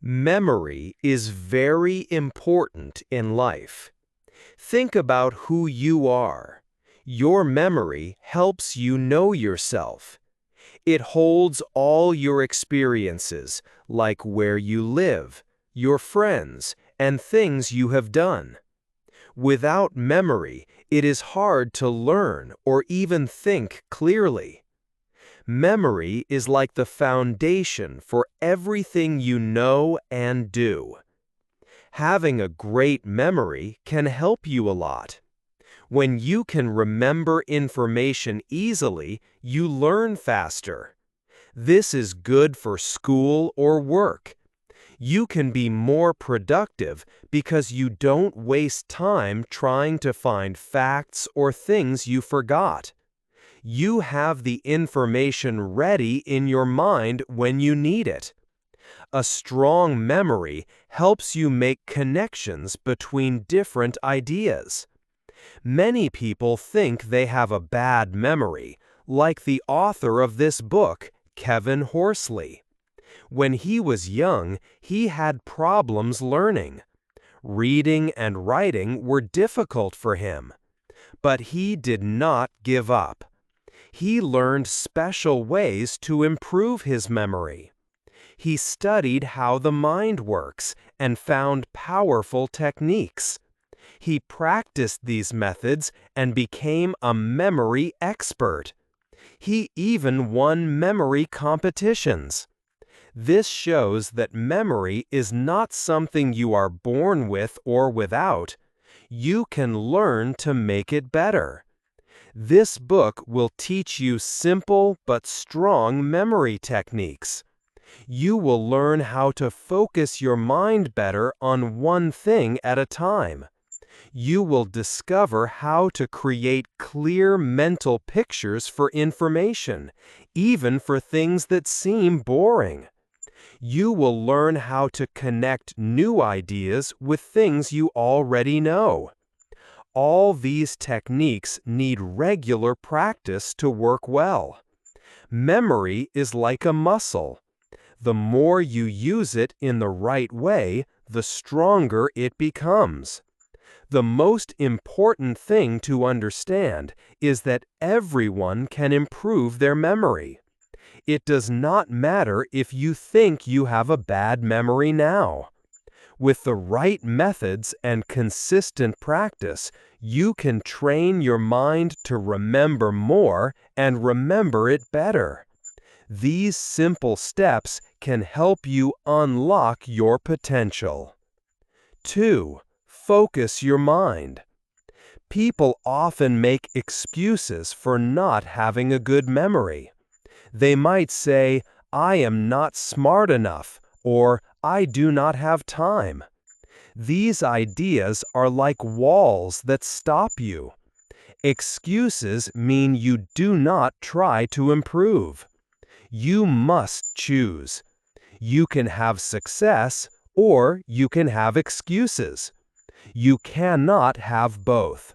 Memory is very important in life. Think about who you are. Your memory helps you know yourself. It holds all your experiences, like where you live, your friends, and things you have done. Without memory, it is hard to learn or even think clearly. Memory is like the foundation for everything you know and do. Having a great memory can help you a lot. When you can remember information easily, you learn faster. This is good for school or work. You can be more productive because you don't waste time trying to find facts or things you forgot. You have the information ready in your mind when you need it. A strong memory helps you make connections between different ideas. Many people think they have a bad memory, like the author of this book, Kevin Horsley. When he was young, he had problems learning. Reading and writing were difficult for him. But he did not give up. He learned special ways to improve his memory. He studied how the mind works and found powerful techniques. He practiced these methods and became a memory expert. He even won memory competitions. This shows that memory is not something you are born with or without. You can learn to make it better. This book will teach you simple but strong memory techniques. You will learn how to focus your mind better on one thing at a time. You will discover how to create clear mental pictures for information, even for things that seem boring. You will learn how to connect new ideas with things you already know. All these techniques need regular practice to work well. Memory is like a muscle. The more you use it in the right way, the stronger it becomes. The most important thing to understand is that everyone can improve their memory. It does not matter if you think you have a bad memory now. With the right methods and consistent practice, you can train your mind to remember more and remember it better. These simple steps can help you unlock your potential. 2. Focus your mind. People often make excuses for not having a good memory. They might say, "I am not smart enough," or "I do not have time." These ideas are like walls that stop you. Excuses mean you do not try to improve. You must choose. You can have success or you can have excuses. You cannot have both.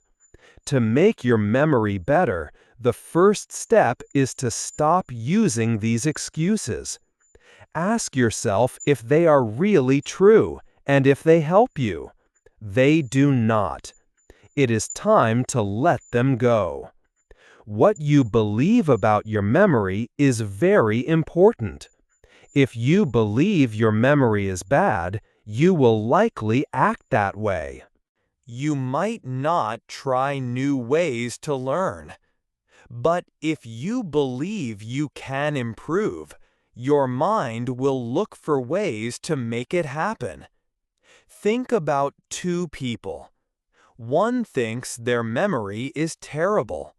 To make your memory better, the first step is to stop using these excuses. Ask yourself if they are really true and if they help you. They do not. It is time to let them go. What you believe about your memory is very important. If you believe your memory is bad, you will likely act that way. You might not try new ways to learn. But if you believe you can improve, your mind will look for ways to make it happen. Think about two people. One thinks their memory is terrible.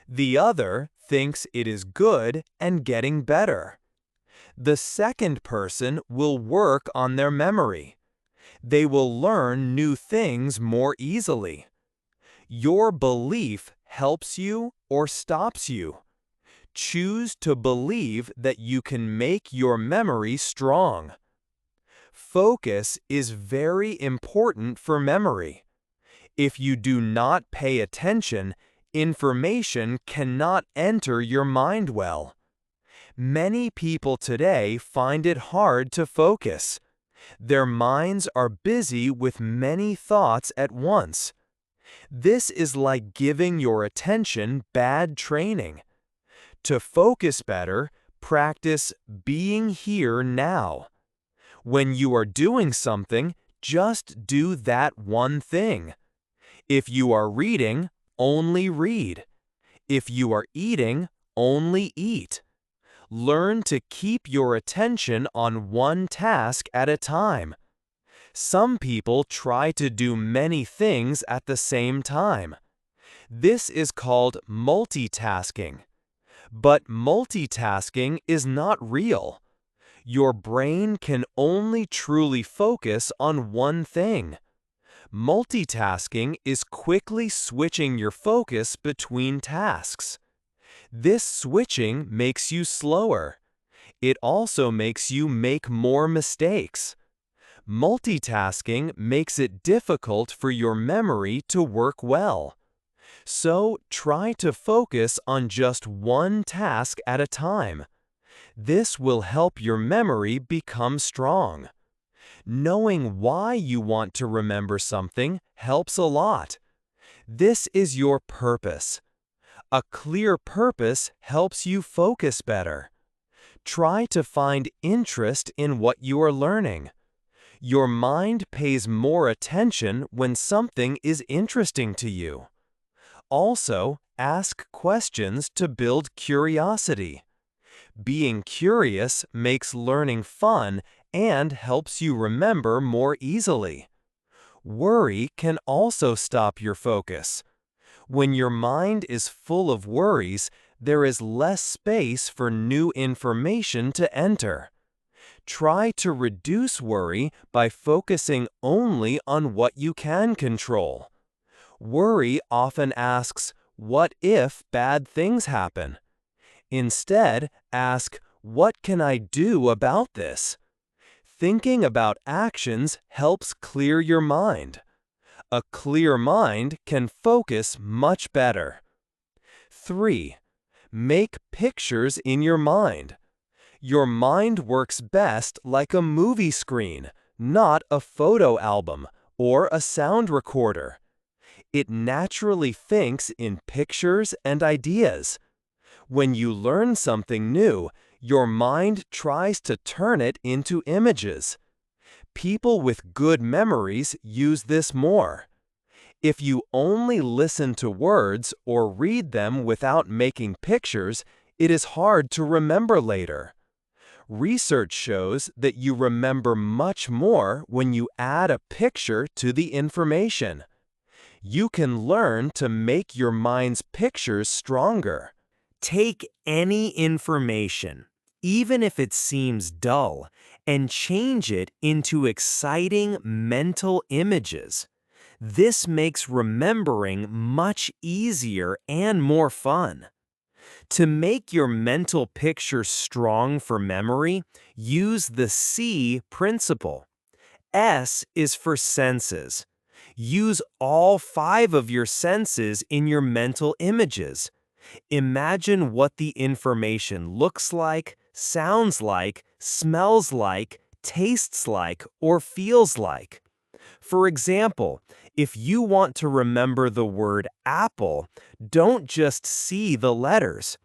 The other thinks it is good and getting better. The second person will work on their memory. They will learn new things more easily. Your belief helps you or stops you. Choose to believe that you can make your memory strong. Focus is very important for memory. If you do not pay attention, information cannot enter your mind well. Many people today find it hard to focus. Their minds are busy with many thoughts at once. This is like giving your attention bad training. To focus better, practice being here now. When you are doing something, just do that one thing. If you are reading, only read. If you are eating, only eat. Learn to keep your attention on one task at a time. Some people try to do many things at the same time. This is called multitasking. But multitasking is not real. Your brain can only truly focus on one thing. Multitasking is quickly switching your focus between tasks. This switching makes you slower. It also makes you make more mistakes. Multitasking makes it difficult for your memory to work well. So try to focus on just one task at a time. This will help your memory become strong. Knowing why you want to remember something helps a lot. This is your purpose. A clear purpose helps you focus better. Try to find interest in what you are learning. Your mind pays more attention when something is interesting to you. Also, ask questions to build curiosity. Being curious makes learning fun and helps you remember more easily. Worry can also stop your focus. When your mind is full of worries, there is less space for new information to enter. Try to reduce worry by focusing only on what you can control. Worry often asks, "What if bad things happen?" Instead, ask, "What can I do about this?" Thinking about actions helps clear your mind. A clear mind can focus much better. 3. Make pictures in your mind. Your mind works best like a movie screen, not a photo album or a sound recorder. It naturally thinks in pictures and ideas. When you learn something new, your mind tries to turn it into images. People with good memories use this more. If you only listen to words or read them without making pictures, it is hard to remember later. Research shows that you remember much more when you add a picture to the information. You can learn to make your mind's pictures stronger. Take any information, even if it seems dull, and change it into exciting mental images. This makes remembering much easier and more fun. To make your mental picture strong for memory, use the C principle. S is for senses. Use all 5 of your senses in your mental images. Imagine what the information looks like, sounds like, smells like, tastes like, or feels like. For example, if you want to remember the word apple, don't just see the letters.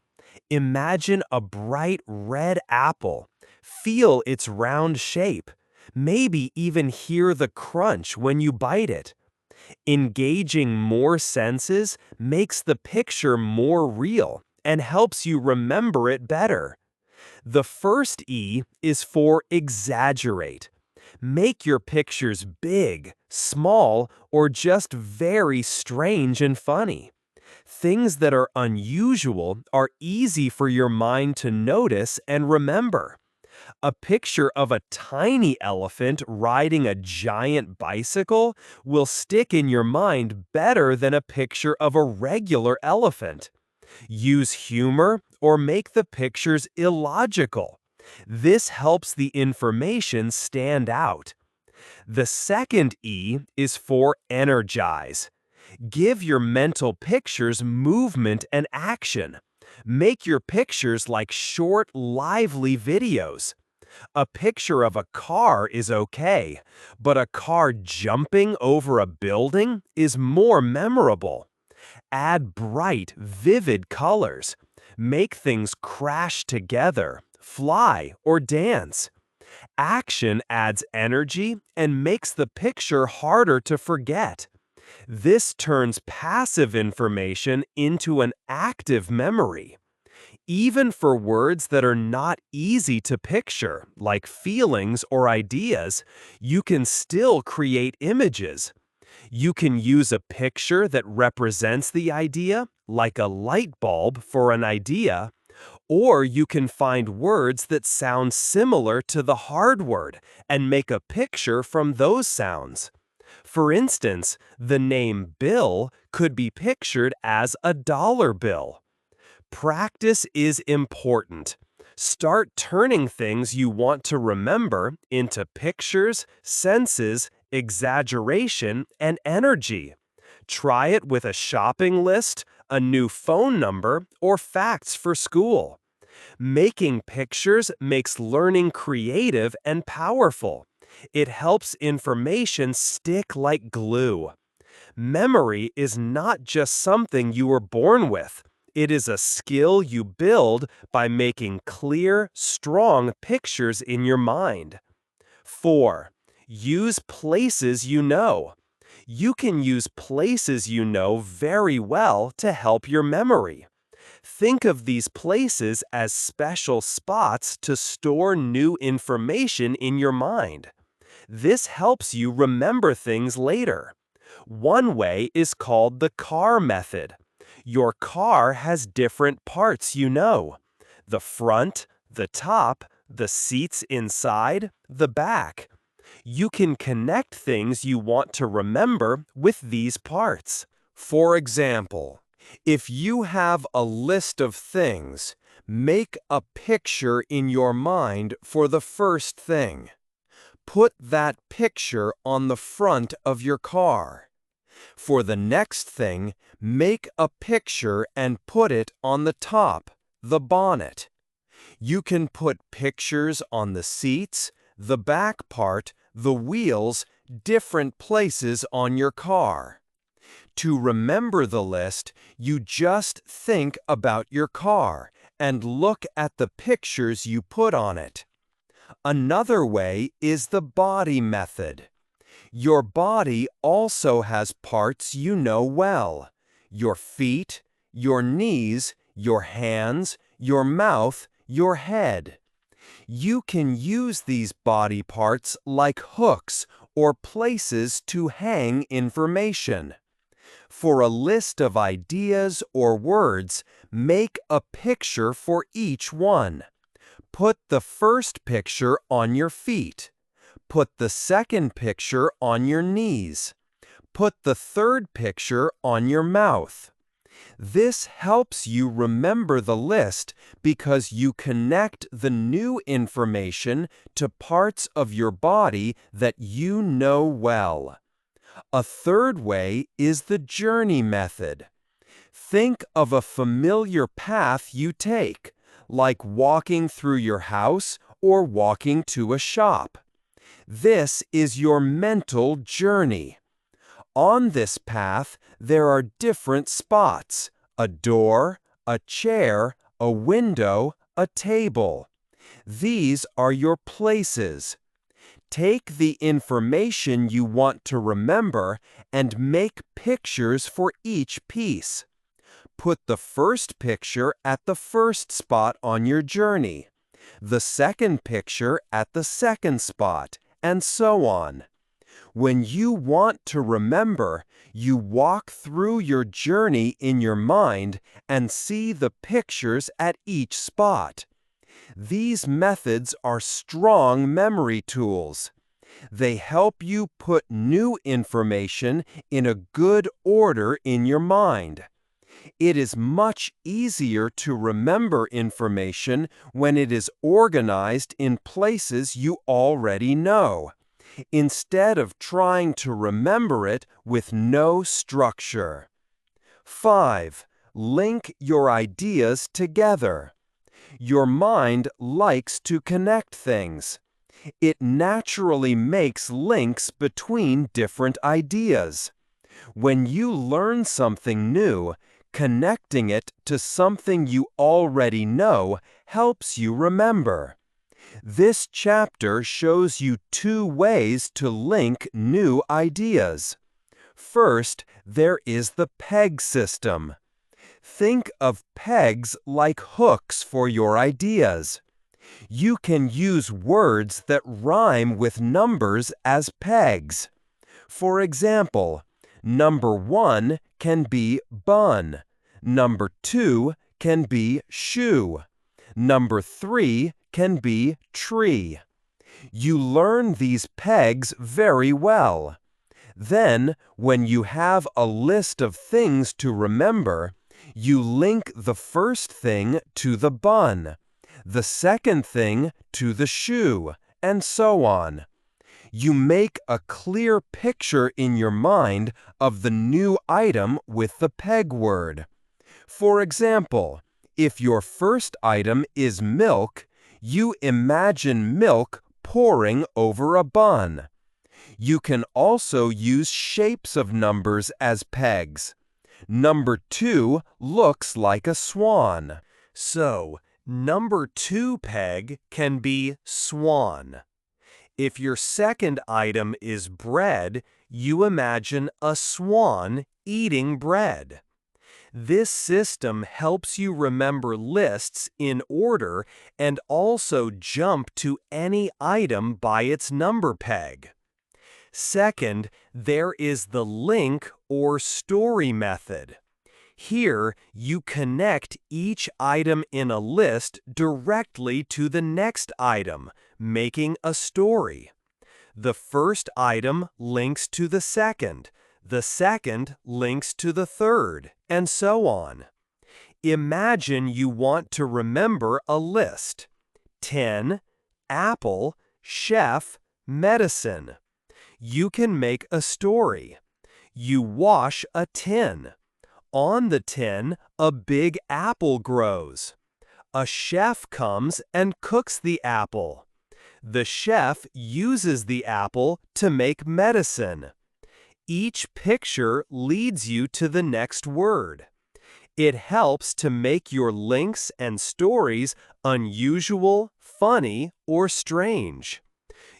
Imagine a bright red apple. Feel its round shape. Maybe even hear the crunch when you bite it. Engaging more senses makes the picture more real and helps you remember it better. The first E is for exaggerate. Make your pictures big, small, or just very strange and funny. Things that are unusual are easy for your mind to notice and remember. A picture of a tiny elephant riding a giant bicycle will stick in your mind better than a picture of a regular elephant. Use humor or make the pictures illogical. This helps the information stand out. The second E is for energize. Give your mental pictures movement and action. Make your pictures like short, lively videos. A picture of a car is okay, but a car jumping over a building is more memorable. Add bright, vivid colors. Make things crash together, fly, or dance. Action adds energy and makes the picture harder to forget. This turns passive information into an active memory. Even for words that are not easy to picture, like feelings or ideas, you can still create images. You can use a picture that represents the idea, like a light bulb for an idea, or you can find words that sound similar to the hard word and make a picture from those sounds. For instance, the name Bill could be pictured as a dollar bill. Practice is important. Start turning things you want to remember into pictures, senses, exaggeration, and energy. Try it with a shopping list, a new phone number, or facts for school. Making pictures makes learning creative and powerful. It helps information stick like glue. Memory is not just something you were born with. It is a skill you build by making clear, strong pictures in your mind. 4. Use places you know. You can use places you know very well to help your memory. Think of these places as special spots to store new information in your mind. This helps you remember things later. One way is called the car method. Your car has different parts you know: the front, the top, the seats inside, the back. You can connect things you want to remember with these parts. For example, if you have a list of things, make a picture in your mind for the first thing. Put that picture on the front of your car. For the next thing, make a picture and put it on the top, the bonnet. You can put pictures on the seats, the back part, the wheels, different places on your car. To remember the list, you just think about your car and look at the pictures you put on it. Another way is the body method. Your body also has parts you know well: your feet, your knees, your hands, your mouth, your head. You can use these body parts like hooks or places to hang information. For a list of ideas or words, make a picture for each one. Put the first picture on your feet. Put the second picture on your knees. Put the third picture on your mouth. This helps you remember the list because you connect the new information to parts of your body that you know well. A third way is the journey method. Think of a familiar path you take, like walking through your house or walking to a shop. This is your mental journey. On this path, there are different spots: a door, a chair, a window, a table. These are your places. Take the information you want to remember and make pictures for each piece. Put the first picture at the first spot on your journey, the second picture at the second spot, and so on. When you want to remember, you walk through your journey in your mind and see the pictures at each spot. These methods are strong memory tools. They help you put new information in a good order in your mind. It is much easier to remember information when it is organized in places you already know, instead of trying to remember it with no structure. 5. Link your ideas together. Your mind likes to connect things. It naturally makes links between different ideas. When you learn something new, connecting it to something you already know helps you remember. This chapter shows you two ways to link new ideas. First, there is the peg system. Think of pegs like hooks for your ideas. You can use words that rhyme with numbers as pegs. For example, number 1 can be bun. Number 2 can be shoe. Number 3 can be tree. You learn these pegs very well. Then, when you have a list of things to remember, you link the first thing to the bun, the second thing to the shoe, and so on. You make a clear picture in your mind of the new item with the peg word. For example, if your first item is milk, you imagine milk pouring over a bun. You can also use shapes of numbers as pegs. Number 2 looks like a swan. So, number 2 peg can be swan. If your second item is bread, you imagine a swan eating bread. This system helps you remember lists in order and also jump to any item by its number peg. Second, there is the link or story method. Here, you connect each item in a list directly to the next item, making a story. The first item links to the second links to the third, and so on. Imagine you want to remember a list: 10, apple, chef, medicine. You can make a story. You wash a tin. On the tin, a big apple grows. A chef comes and cooks the apple. The chef uses the apple to make medicine. Each picture leads you to the next word. It helps to make your links and stories unusual, funny, or strange.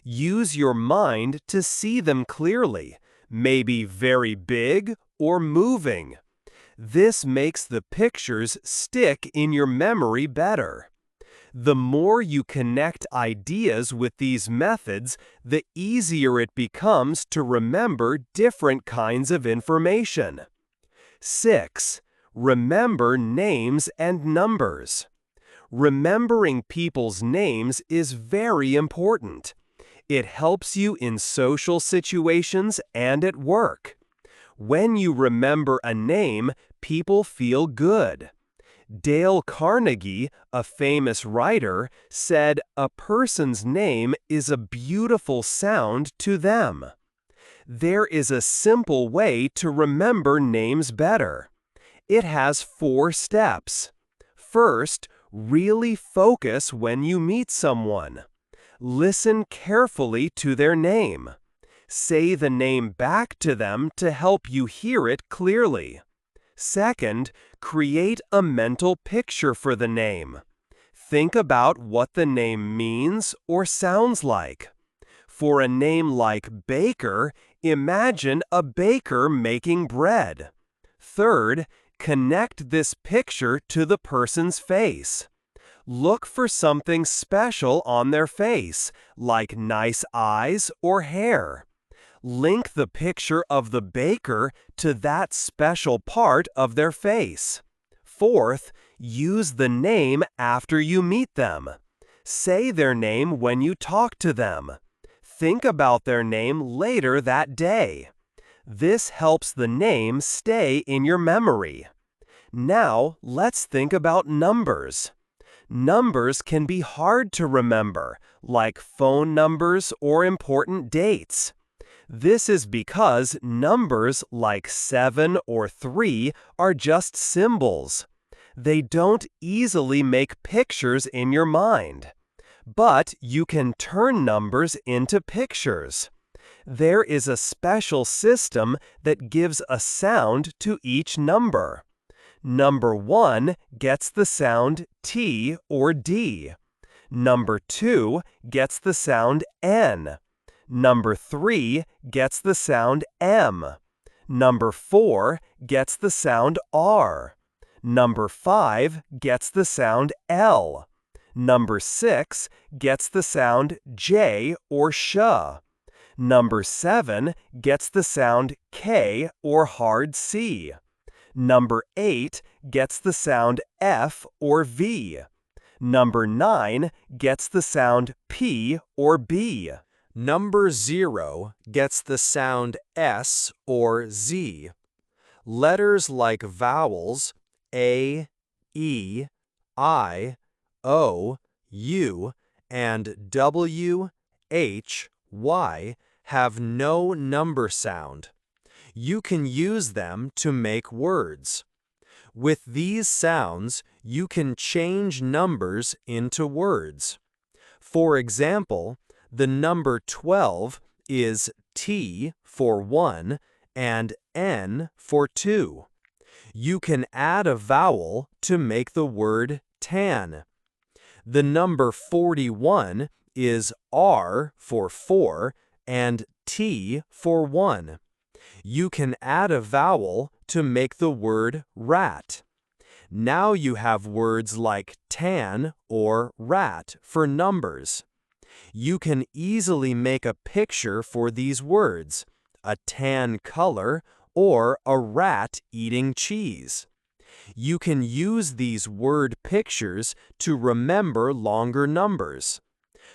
Use your mind to see them clearly, maybe very big or moving. This makes the pictures stick in your memory better. The more you connect ideas with these methods, the easier it becomes to remember different kinds of information. 6. Remember names and numbers. Remembering people's names is very important. It helps you in social situations and at work. When you remember a name, people feel good. Dale Carnegie, a famous writer, said a person's name is a beautiful sound to them. There is a simple way to remember names better. It has 4 steps. First, really focus when you meet someone. Listen carefully to their name. Say the name back to them to help you hear it clearly. Second, create a mental picture for the name. Think about what the name means or sounds like. For a name like Baker, imagine a baker making bread. Third, connect this picture to the person's face. Look for something special on their face, like nice eyes or hair. Link the picture of the baker to that special part of their face. Fourth, use the name after you meet them. Say their name when you talk to them. Think about their name later that day. This helps the name stay in your memory. Now, let's think about numbers. Numbers can be hard to remember, like phone numbers or important dates. This is because numbers like 7 or 3 are just symbols. They don't easily make pictures in your mind, but you can turn numbers into pictures. There is a special system that gives a sound to each number. Number 1 gets the sound T or D. Number 2 gets the sound N. Number 3 gets the sound M. Number 4 gets the sound R. Number 5 gets the sound L. Number 6 gets the sound J or sh. Number 7 gets the sound K or hard C. Number 8 gets the sound F or V. Number 9 gets the sound P or B. Number 0 gets the sound S or Z. Letters like vowels A, E, I, O, U, and W, H, Y have no number sound. You can use them to make words. With these sounds, you can change numbers into words. For example, the number 12 is T for 1 and N for 2. You can add a vowel to make the word tan. The number 41 is R for 4 and T for 1. You can add a vowel to make the word rat. Now you have words like tan or rat for numbers. You can easily make a picture for these words, a tan color or a rat eating cheese. You can use these word pictures to remember longer numbers.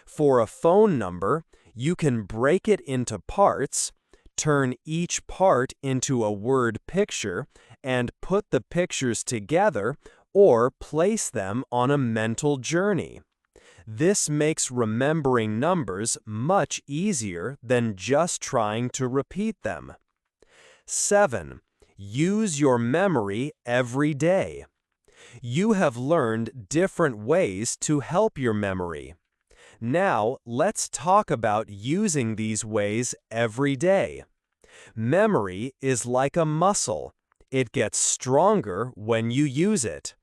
For a phone number, you can break it into parts, turn each part into a word picture, and put the pictures together or place them on a mental journey. This makes remembering numbers much easier than just trying to repeat them. 7. Use your memory every day. You have learned different ways to help your memory. Now, let's talk about using these ways every day. Memory is like a muscle. It gets stronger when you use it.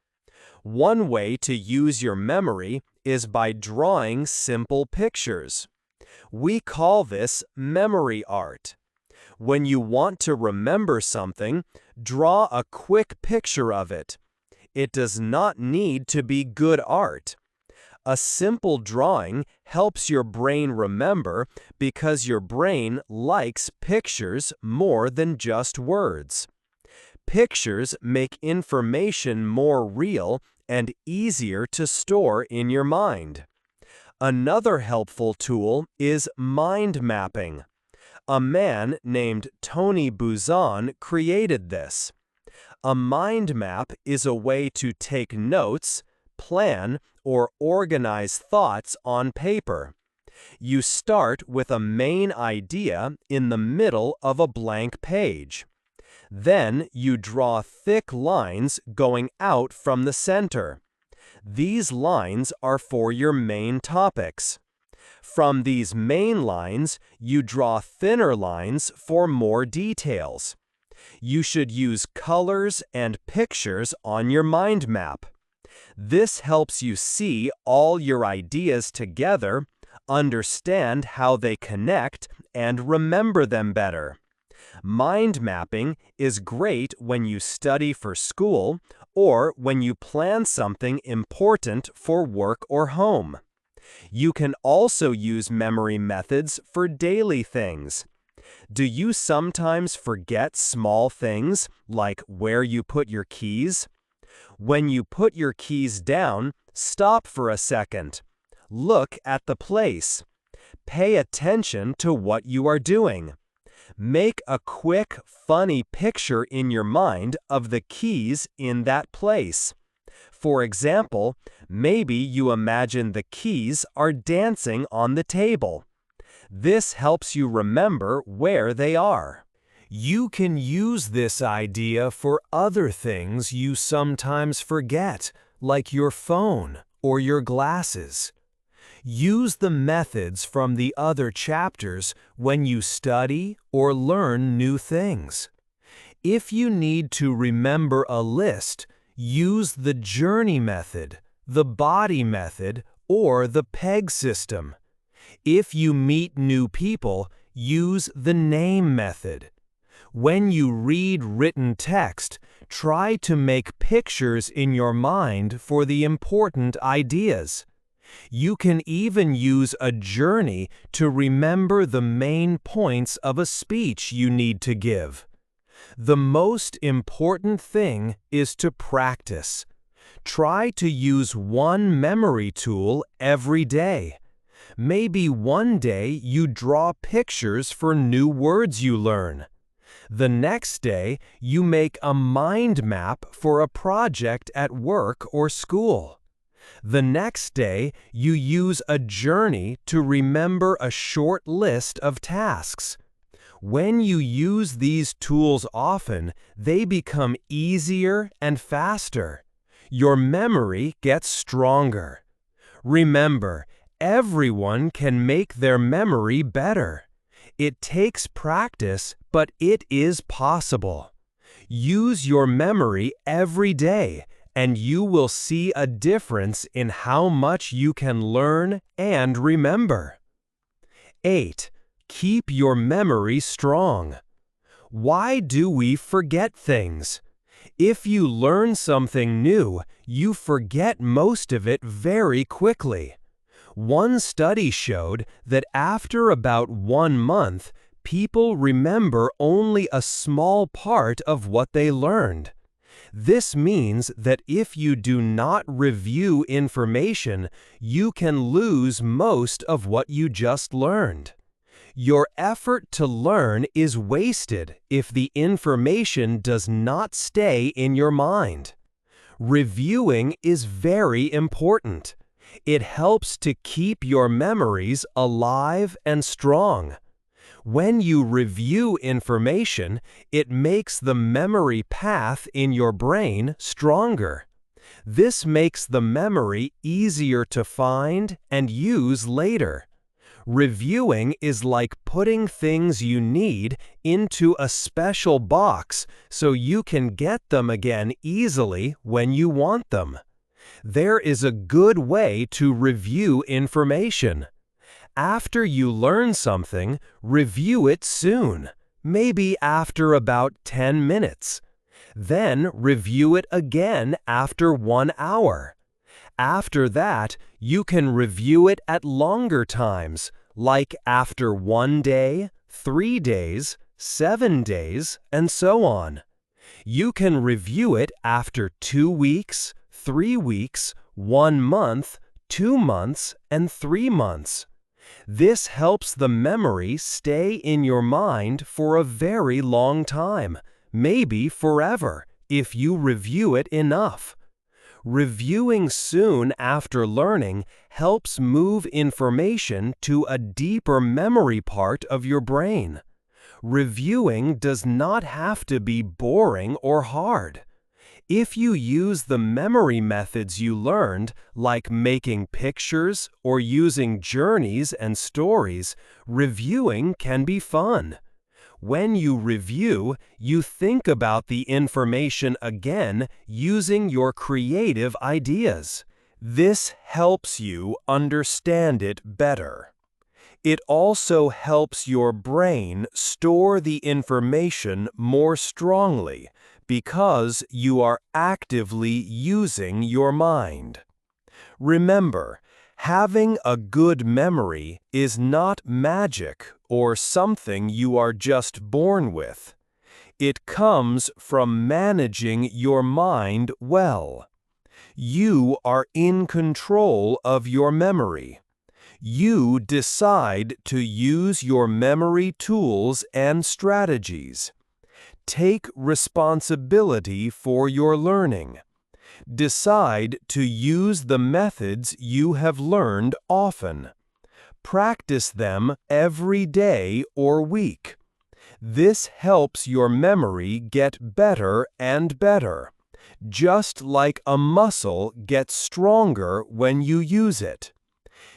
One way to use your memory is by drawing simple pictures. We call this memory art. When you want to remember something, draw a quick picture of it. It does not need to be good art. A simple drawing helps your brain remember because your brain likes pictures more than just words. Pictures make information more real and easier to store in your mind. Another helpful tool is mind mapping. A man named Tony Buzan created this. A mind map is a way to take notes, plan, or organize thoughts on paper. You start with a main idea in the middle of a blank page. Then you draw thick lines going out from the center. These lines are for your main topics. From these main lines, you draw thinner lines for more details. You should use colors and pictures on your mind map. This helps you see all your ideas together, understand how they connect, and remember them better. Mind mapping is great when you study for school or when you plan something important for work or home. You can also use memory methods for daily things. Do you sometimes forget small things like where you put your keys? When you put your keys down, stop for a second. Look at the place. Pay attention to what you are doing. Make a quick, funny picture in your mind of the keys in that place. For example, maybe you imagine the keys are dancing on the table. This helps you remember where they are. You can use this idea for other things you sometimes forget, like your phone or your glasses. Use the methods from the other chapters when you study or learn new things. If you need to remember a list, use the journey method, the body method, or the PEG system. If you meet new people, use the name method. When you read written text, try to make pictures in your mind for the important ideas. You can even use a journey to remember the main points of a speech you need to give. The most important thing is to practice. Try to use one memory tool every day. Maybe one day you draw pictures for new words you learn. The next day, you make a mind map for a project at work or school. The next day, you use a journey to remember a short list of tasks. When you use these tools often, they become easier and faster. Your memory gets stronger. Remember, everyone can make their memory better. It takes practice, but it is possible. Use your memory every day, and you will see a difference in how much you can learn and remember. 8. Keep your memory strong. Why do we forget things? If you learn something new, you forget most of it very quickly. One study showed that after about 1 month, people remember only a small part of what they learned. This means that if you do not review information, you can lose most of what you just learned. Your effort to learn is wasted if the information does not stay in your mind. Reviewing is very important. It helps to keep your memories alive and strong. When you review information, it makes the memory path in your brain stronger. This makes the memory easier to find and use later. Reviewing is like putting things you need into a special box so you can get them again easily when you want them. There is a good way to review information. After you learn something, review it soon, maybe after about 10 minutes. Then review it again after 1 hour. After that, you can review it at longer times, like after 1 day, 3 days, 7 days, and so on. You can review it after 2 weeks, 3 weeks, 1 month, 2 months, and 3 months. This helps the memory stay in your mind for a very long time, maybe forever, if you review it enough. Reviewing soon after learning helps move information to a deeper memory part of your brain. Reviewing does not have to be boring or hard. If you use the memory methods you learned, like making pictures or using journeys and stories, reviewing can be fun. When you review, you think about the information again using your creative ideas. This helps you understand it better. It also helps your brain store the information more strongly because you are actively using your mind. Remember, having a good memory is not magic or something you are just born with. It comes from managing your mind well. You are in control of your memory. You decide to use your memory tools and strategies. Take responsibility for your learning. Decide to use the methods you have learned often. Practice them every day or week. This helps your memory get better and better, just like a muscle gets stronger when you use it.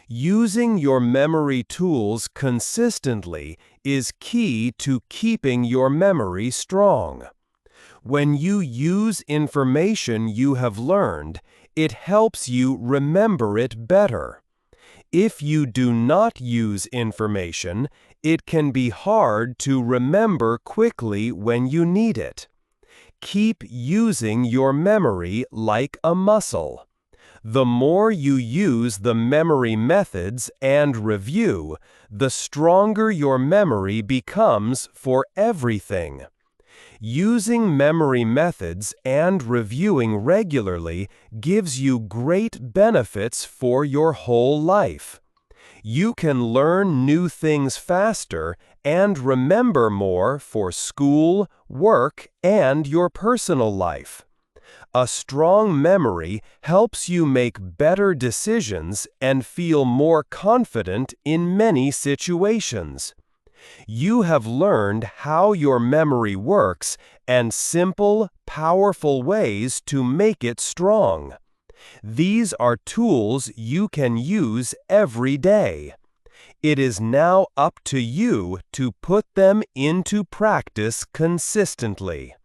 Using your memory tools consistently is key to keeping your memory strong. When you use information you have learned, it helps you remember it better. If you do not use information, it can be hard to remember quickly when you need it. Keep using your memory like a muscle. The more you use the memory methods and review, the stronger your memory becomes for everything. Using memory methods and reviewing regularly gives you great benefits for your whole life. You can learn new things faster and remember more for school, work, and your personal life. A strong memory helps you make better decisions and feel more confident in many situations. You have learned how your memory works and simple, powerful ways to make it strong. These are tools you can use every day. It is now up to you to put them into practice consistently.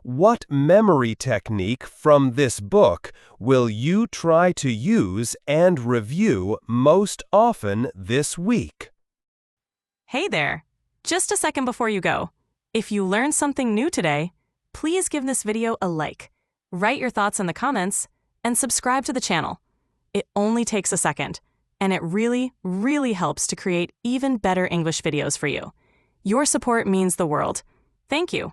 What memory technique from this book will you try to use and review most often this week? Hey there! Just a second before you go. If you learned something new today, please give this video a like, write your thoughts in the comments, and subscribe to the channel. It only takes a second, and it really, really helps to create even better English videos for you. Your support means the world. Thank you.